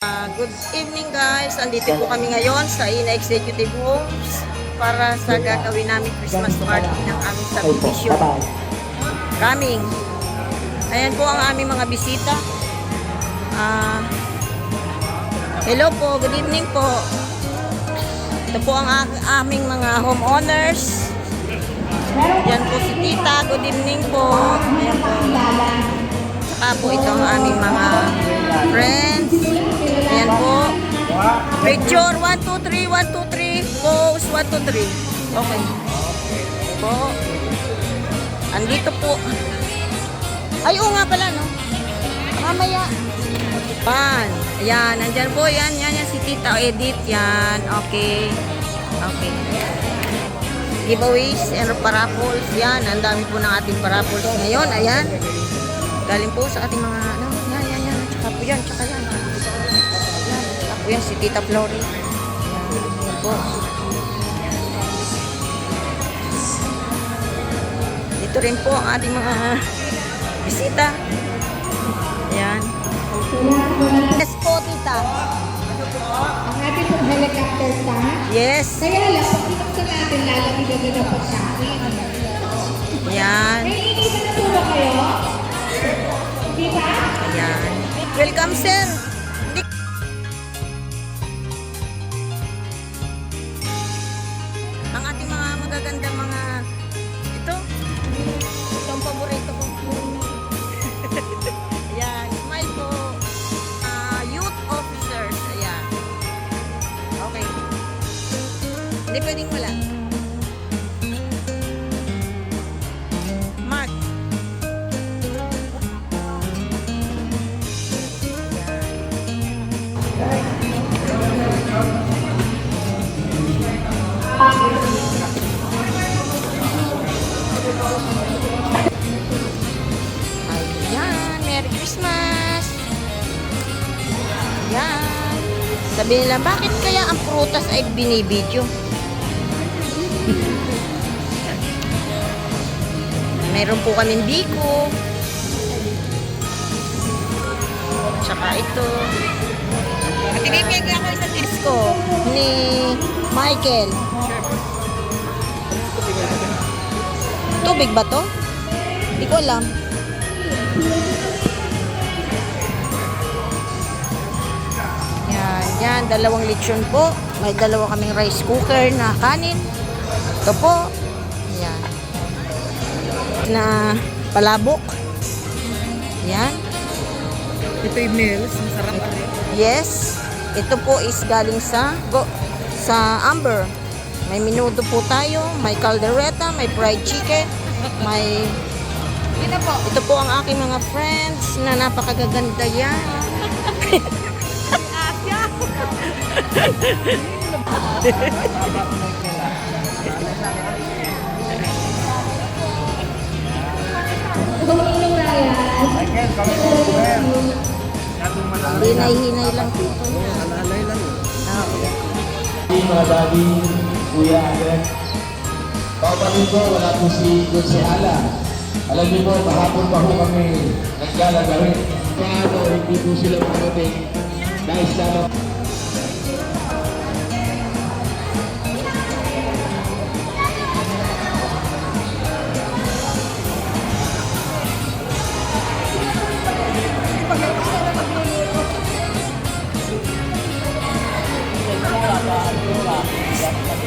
Good evening guys, andito po kami ngayon sa Ina Executive Homes para sa gagawin namin Christmas party ng aming subdivision. Coming. Ayan po ang aming mga bisita. Hello po, good evening po. Ito po ang aming mga homeowners. Yan po si Tita, good evening po. Ayan po. Saka po ito ang aming mga friends. Ayan po. Picture 1, 2, 3, 1, 2, 3. Pose 1, 2, 3. Okay. Po. Andito po. Ay, oo nga pala, no? Mamaya. Pan. Ayan, nandyan po. Yan si Tita Edith. Yan. Okay. Okay. Giveaways and paraffles. Yan. Ang dami po ng ating paraffles ngayon. Ayan. Galing po sa ating mga, ano, yan. Tsaka po yan, tsaka yan. Tsaka po yan, si Tita Flory. Yan po. Dito rin po ang ating mga bisita. Yan. Yes po, Tita. Ang ating pong helicopter tank. Yes. Kaya lang, pag pinuksan natin, lalaki na ng pagkain. Yan. May inisan na po ba kayo? Di ba? Yan. Welcome, sir. Ang ating mga magagandang mga ito ang paborito ko. Ayan, smile po. Youth officers. Ayan. Okay. Hindi pwedeng wala. Mark. Ayan, Merry Christmas! Ayan. Sabi nila, bakit kaya ang prutas ay binibidyo? Meron po kaming biko. Tsaka ito. At ibibigay ako isang disco ni Michael. Tubig ba to? Hindi ko alam. Yan, dalawang lechon po. May dalawa kaming rice cooker na kanin. Ito po. Yan. Na palabok. Yan. Ito yung meals, masarap rin. Yes. Ito po is galing sa Amber. May minuto po tayo, may caldereta, may fried chicken, may ito po ang aking mga friends na napakagaganda yan. Hinay-hinay lang po ito. Alalay lang. Mga daddy, Kuya Agret. Paupanin ko, wala po si Ala. Alam niyo po, kahapon pa po kami naglalagawin. Paano, hindi po sila makating dahil lamang.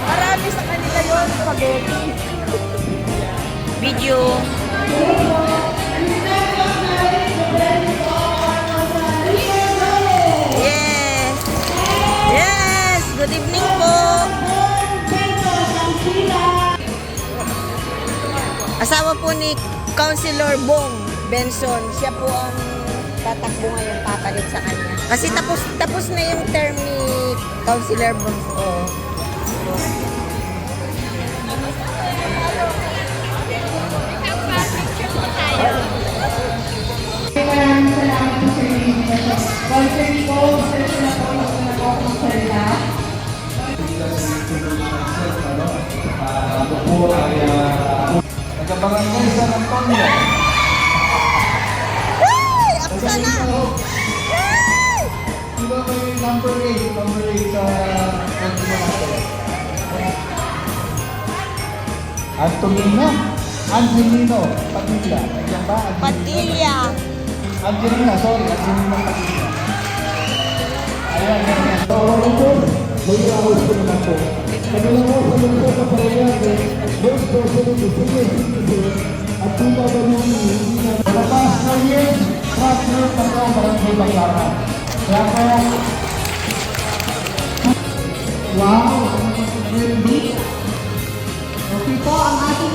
Marami sa kanila yun, spaghetti. Video. Yes. Yes. Good evening po. Asawa po ni Councilor Bong Benson. Siya po ang tatakbo ngayon papalit sa kanya. Kasi tapos na yung term ni Councilor Bong. Oh. Maraming salamat po sa inyo. Walter Nico, sir na po yung nag-offer salita. Ako po ay nagkabarangay sa Antonio. Hey! Ako sana! Hey! Di ba may yung number 8 sa kanila natin. Angelino Padilla. Yan ba? Padilla. Angelina Padilla. Ayan, ayan. So, ito, may iawis ko naman po. Kanila mo, sa mga kaparayag, most president, senior citizen, at PWE, labas na yun, partner pa ka, barangay Baclaran. Kaya po, Wow! Okay po, ang ating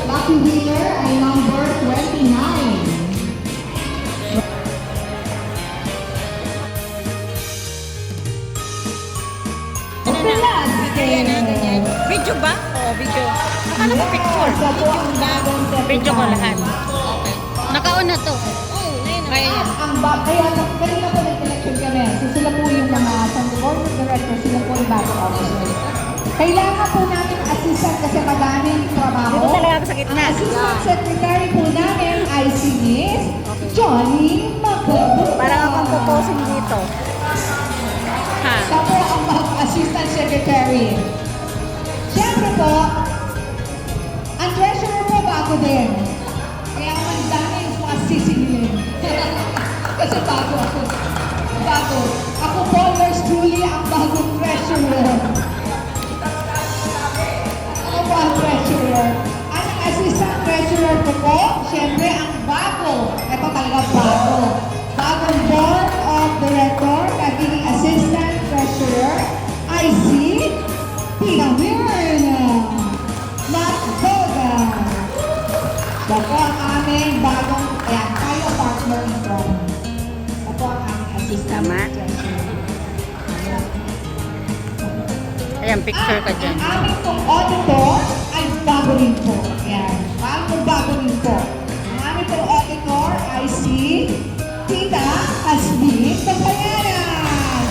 lucky winner ay number 29. Ganyan na, ganyan. Video ba? Oo, video. Akala ko picture. Video ko lahat. Okay. Nakaon na to. Oo, kaya yan. Kaya kanina po nag-election kami. So sila po yung mga board of directors, sila po yung back officers. Kailangan po namin assistant kasi madaming trabaho. Dito talaga ako sa gitna. Ang assistant secretary po namin ay si Miss Johnny Magbabuta. Parang akong proposing dito. Ha? Siya po ang assistant secretary. Siyempre po, ang treasurer po bago din. Kaya ang dami yung mga sisingilin. Kasi bago ako. Bago. Ako po, yours truly, ang bagong treasurer. Ako po ang treasurer. Ang assistant treasurer ko po, siyempre ang bago. Ito talaga bago. Bagong board of director, naging assistant treasurer, I see Tina Mirna Magboga. Siya po ang aming bagong, ayan, tayo partner nito. Siya po ang aming assistant Tama. treasurer. Ayan, picture ka dyan. Ang aming pong auditor ay bago rin po. Ayan, bago rin po. Ang aming pong auditor ay si Tita Asmin Pagpayaran.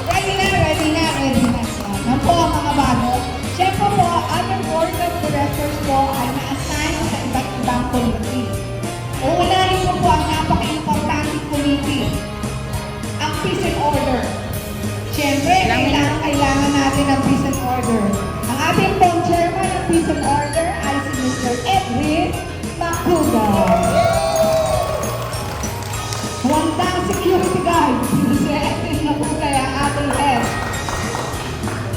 Ready na. Yan po ang mga bago. Siyempre po, ang board of directors po ay na-assign sa iba't ibang committee. Uunahin ko po ang napaka-importanting committee, ang peace and order. Siyempre, kailangan natin ng peace and order. Ang ating pong chairman ng peace and order ay si Mr. Edwin Macuga. Wandang security guard, si Edwin Macuga ang ating head.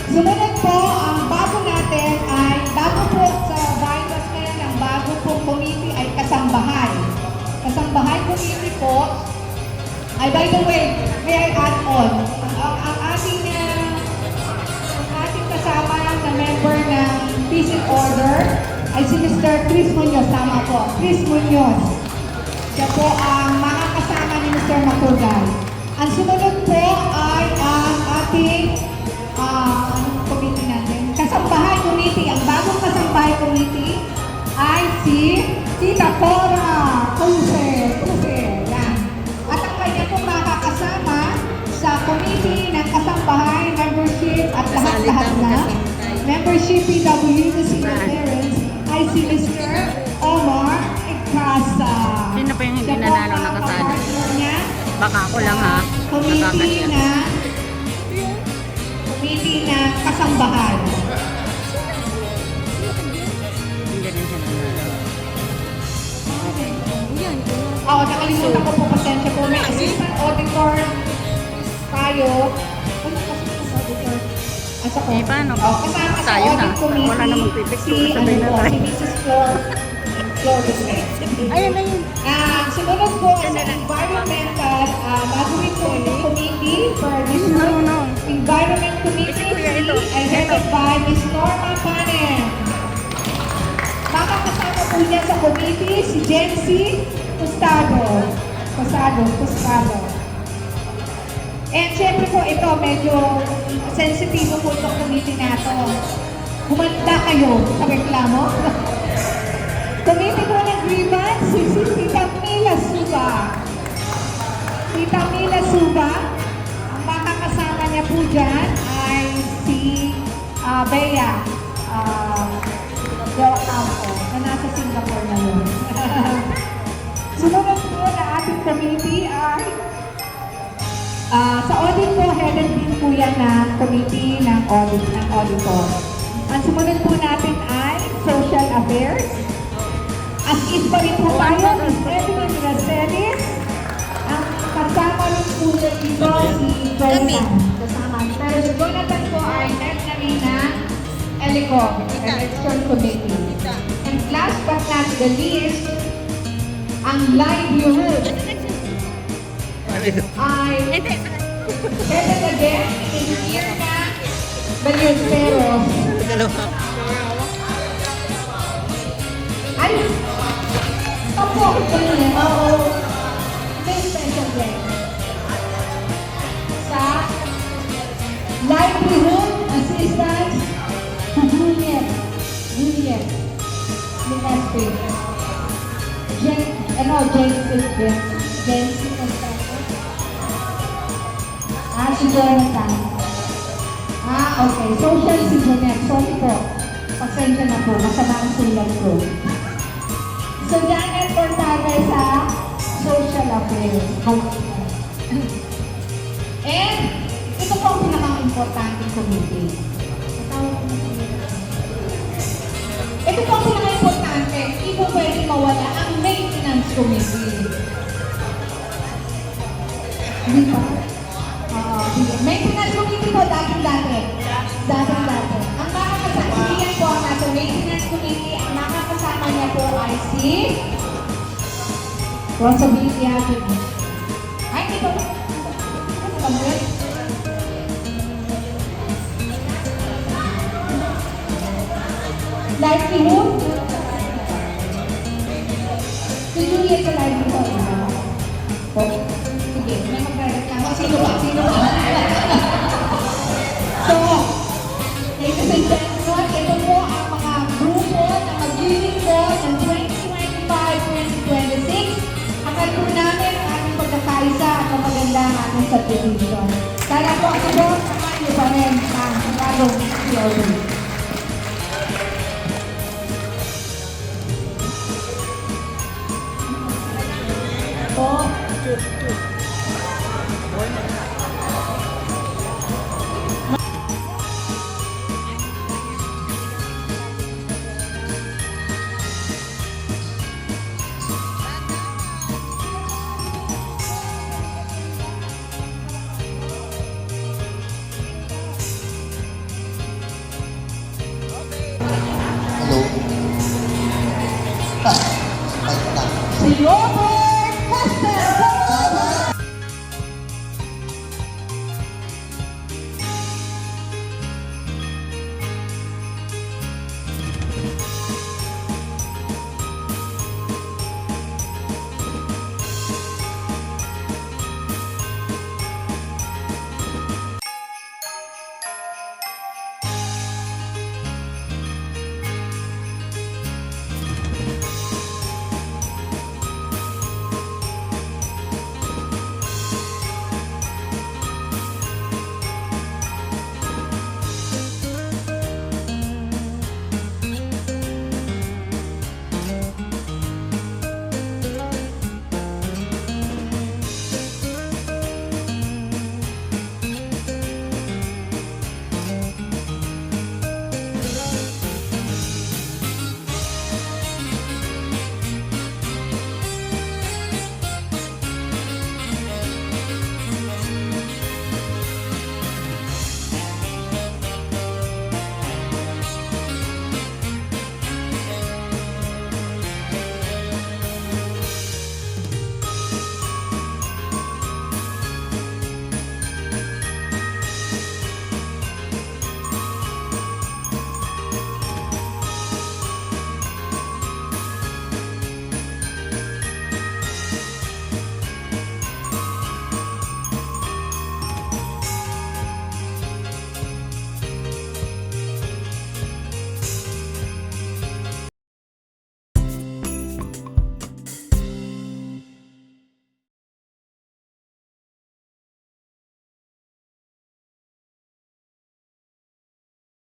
Sumunod po, ang bago natin ay, bago po sa virus ngayon, ang bago pong committee ay kasambahay. Kasambahay committee po, ay by the way, may I add on, ang ating kasama na member ng Peace and Order ay si Mr. Chris Munoz. Tama po, Chris Munoz. Siya po ang mga kasama ni Mr. Macurgay. Ang sumunod po ay ang ating anong committee natin? Kasambahay committee. Ang bagong kasambahay committee ay si Tita Cora Cruce. Yan. At ang kanya pong makakasama sa committee ng kasambahay, membership at lahat-lahat na. Membership PWD Senior Parents ay si Mr. Omar Icasa. Sino pa yung hindi Siya po nanalo ang nakasali? kapartner niya. Baka ako lang ha. Committee na kasambahay. Hindi rin siya nanalo. Oo, nakalimutan ko po, pasensya po. May assistant auditor tayo. Ano assistant auditor? Asa ko? Eh, paano? Kasama sa Tayo na. audit committee. Wala namang pipicture. Si, Sabay na po, tayo. si Mrs. Flor Flores. Ayun na yun. Sunod po sa environmental, gagawin po yung committee for this month. No. Environment Committee Ito. ay headed by Ms. Norma Panem. Makakasama po niya sa committee si Jency Custado. And syempre po ito, medyo sensitibo po itong committee na ito. Humanda kayo sa reklamo. Committee po ng grievance, si Tita Mila Suba. Tita Mila Suba, ang makakasama niya po dyan ay si Bea Del Campo, na nasa Singapore na yun. Sunod po na ating committee ay din po, headed din po yan ng committee ng auditor. Ang sumunod po natin ay social affairs. As is pa rin po tayo, Ms. Evelyn Racelis. Ang kasama rin po dito si Jonathan. Kasama. Pero si Jonathan po ay next na rin ng ELECOM, Election Committee. And last but not the least, ang livelihood ay headed again in Mirna Ballesteros. Ay, opo, ganyan. Oo. May special guest. Sa livelihood assistance to Juliet Minespe. Si Jonathan. Okay. Social si Juliet. Sorry po. Pasensya na po. Masama ang sulat ko. So, Janet Portaga sa social affairs. And, ito po ang pinaka-importanting committee. Ito po ang pinaka-importante. Hindi po pwede mawala ang maintenance committee. Di ba? Maintenance committee po, dating-dati. Dating-dati. Ang mga kasama po ang nasa maintenance committee, ang mga kasama niya po ay si Rosability Atin. Ay, hindi po. Ano ba mo yun? Livelihood? Si Juliet sa livelihood. Sige, may magreklamo. Sino ba? So, ladies and gentlemen, ito po ang mga grupo na maglilingkod ng 2025-2026. Akal po namin ang ating pagkakaisa at ang maganda ng ating subdivision. Kaya po ako po, samahan niyo pa rin ang bagong POD. Si Lobo